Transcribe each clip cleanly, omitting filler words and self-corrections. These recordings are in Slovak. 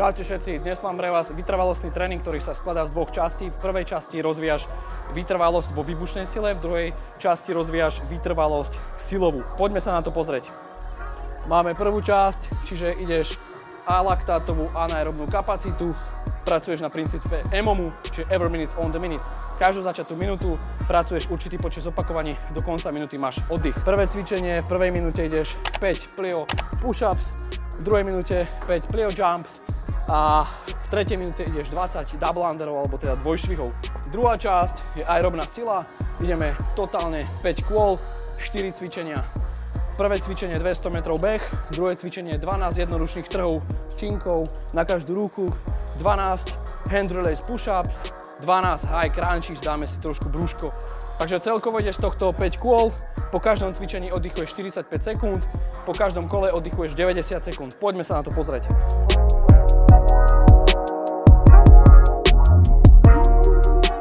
Čaute všetci, dnes mám pre vás vytrvalostný tréning, ktorý sa skladá z dvoch častí. V prvej časti rozvíjaš vytrvalosť vo výbušnej sile, v druhej časti rozvíjaš vytrvalosť silovú. Poďme sa na to pozrieť. Máme prvú časť, čiže ideš alaktátovú anaerobnú kapacitu, pracuješ na princípe EMOMu, čiže Every Minute on the Minute. Každú začatú minútu pracuješ určitý počet opakovaní, do konca minúty máš oddych. Prvé cvičenie, v prvej minúte ideš 5 plyo push-ups, v druhej minúte 5 plyo jumps, a v tretej minúte ideš 20 double underov, alebo teda dvojšvihov. Druhá časť je aerobná sila, ideme totálne 5 kôl, 4 cvičenia. Prvé cvičenie 200 metrov beh, druhé cvičenie 12 jednoručných trhov s činkou na každú ruku, 12 hand release push-ups, 12 high crunches, dáme si trošku brúško. Takže celkovo ideš z tohto 5 kôl, po každom cvičení oddychuješ 45 sekúnd, po každom kole oddychuješ 90 sekúnd. Poďme sa na to pozrieť.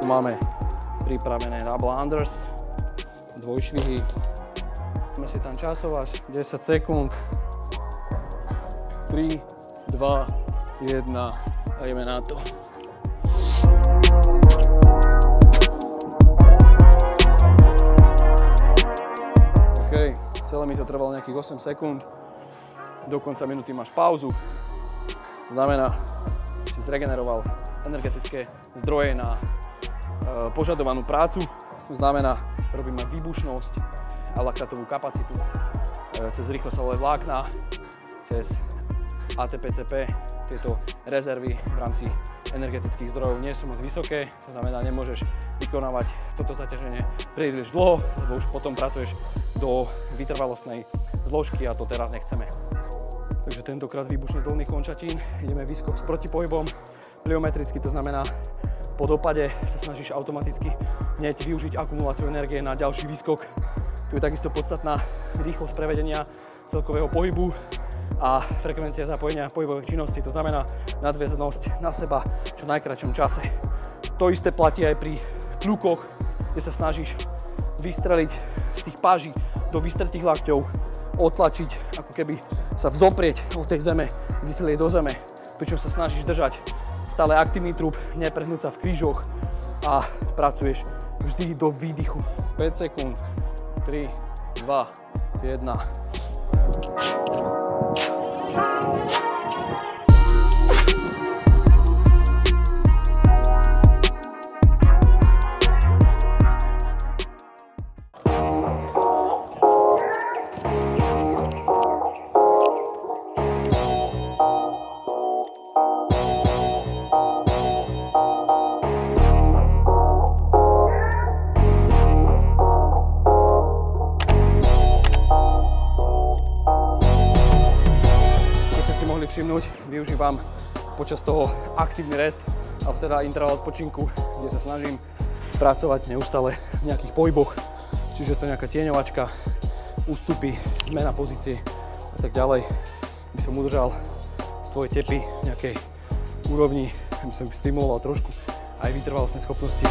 Máme pripravené double unders, dvojšvihy. Máme si tam časovač, 10 sekúnd. 3, 2, 1 a ideme na to. OK, celé mi to trvalo nejakých 8 sekúnd. Do konca minúty máš pauzu. To znamená, že si zregeneroval energetické zdroje na požadovanú prácu, to znamená, robíme výbušnosť a laktátovú kapacitu cez rýchlosvalové vlákna, cez ATP-CP. Tieto rezervy v rámci energetických zdrojov nie sú moc vysoké, to znamená, nemôžeš vykonávať toto zaťaženie príliš dlho, lebo už potom pracuješ do vytrvalostnej zložky a to teraz nechceme. Takže tentokrát výbušnosť dolných končatín, ideme výskok s protipohybom, plyometricky, to znamená, po dopade sa snažíš automaticky hneď využiť akumuláciu energie na ďalší výskok. Tu je takisto podstatná rýchlosť prevedenia celkového pohybu a frekvencia zapojenia pohybových činností, to znamená nadväznosť na seba v čo najkratšom čase. To isté platí aj pri kľukoch, kde sa snažíš vystreliť z tých páží do vystretých lakťov, otlačiť, ako keby sa vzoprieť od tej zeme, vystreliť do zeme, pričom sa snažíš držať stále aktívny trup, neprehnúť sa v krížoch a pracuješ vždy do výdychu. 5 sekúnd, 3, 2, 1. Všimnúť, využívam počas toho aktívny rest, alebo teda interval odpočinku, kde sa snažím pracovať neustále v nejakých pohyboch, čiže to je nejaká tieňovačka, ústupy, zmena pozície a tak ďalej, aby som udržal svoje tepy v nejakej úrovni, aby som stimuloval trošku aj vytrvalostné schopnosti.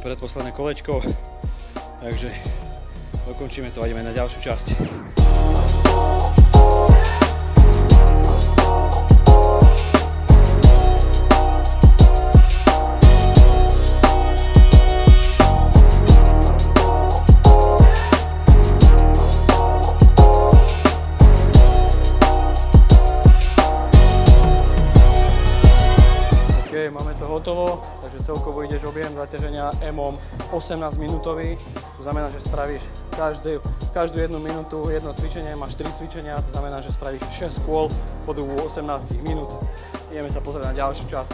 Predposledné kolečko, takže dokončíme to a ideme na ďalšiu časť. OK, máme to hotovo. Takže celkovo ideš objem zaťaženia EMOM 18 minútový, to znamená, že spravíš každú jednu minútu jedno cvičenie, máš 3 cvičenia, to znamená, že spravíš 6 kôl po dobu 18 minút. Ideme sa pozrieť na ďalšiu časť.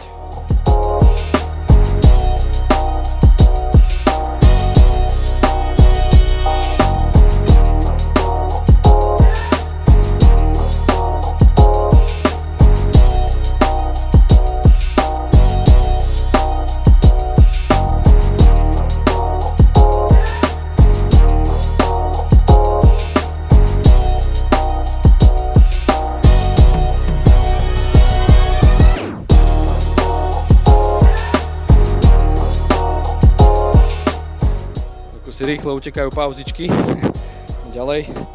si rýchlo utekajú pauzičky. Ďalej.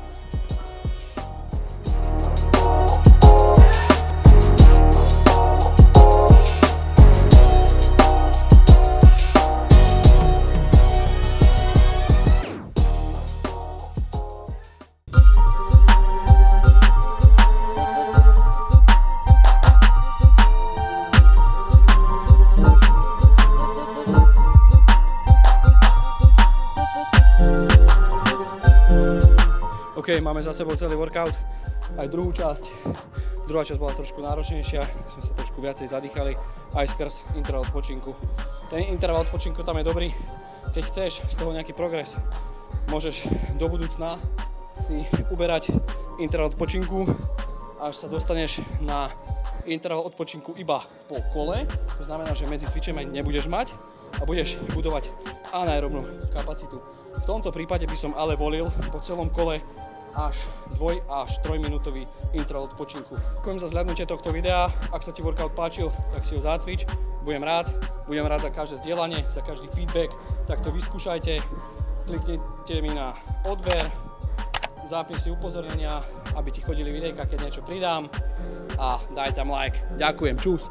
OK, máme za sebou celý workout, aj druhú časť. Druhá časť bola trošku náročnejšia, sme sa trošku viacej zadýchali, aj skrz interval odpočinku. Ten interval odpočinku tam je dobrý, keď chceš z toho nejaký progres, môžeš do budúcna si uberať interval odpočinku, až sa dostaneš na interval odpočinku iba po kole, to znamená, že medzi cvičeniami nebudeš mať a budeš budovať anaerobnú kapacitu. V tomto prípade by som ale volil po celom kole až 2 až 3 minútový interval odpočinku. Ďakujem za zhľadnutie tohto videa. Ak sa ti workout páčil, tak si ho zacvič. Budem rád za každé zdieľanie, za každý feedback. Tak to vyskúšajte. Kliknite mi na odber, zapni si upozornenia, aby ti chodili videjka, keď niečo pridám a daj tam like. Ďakujem, čus.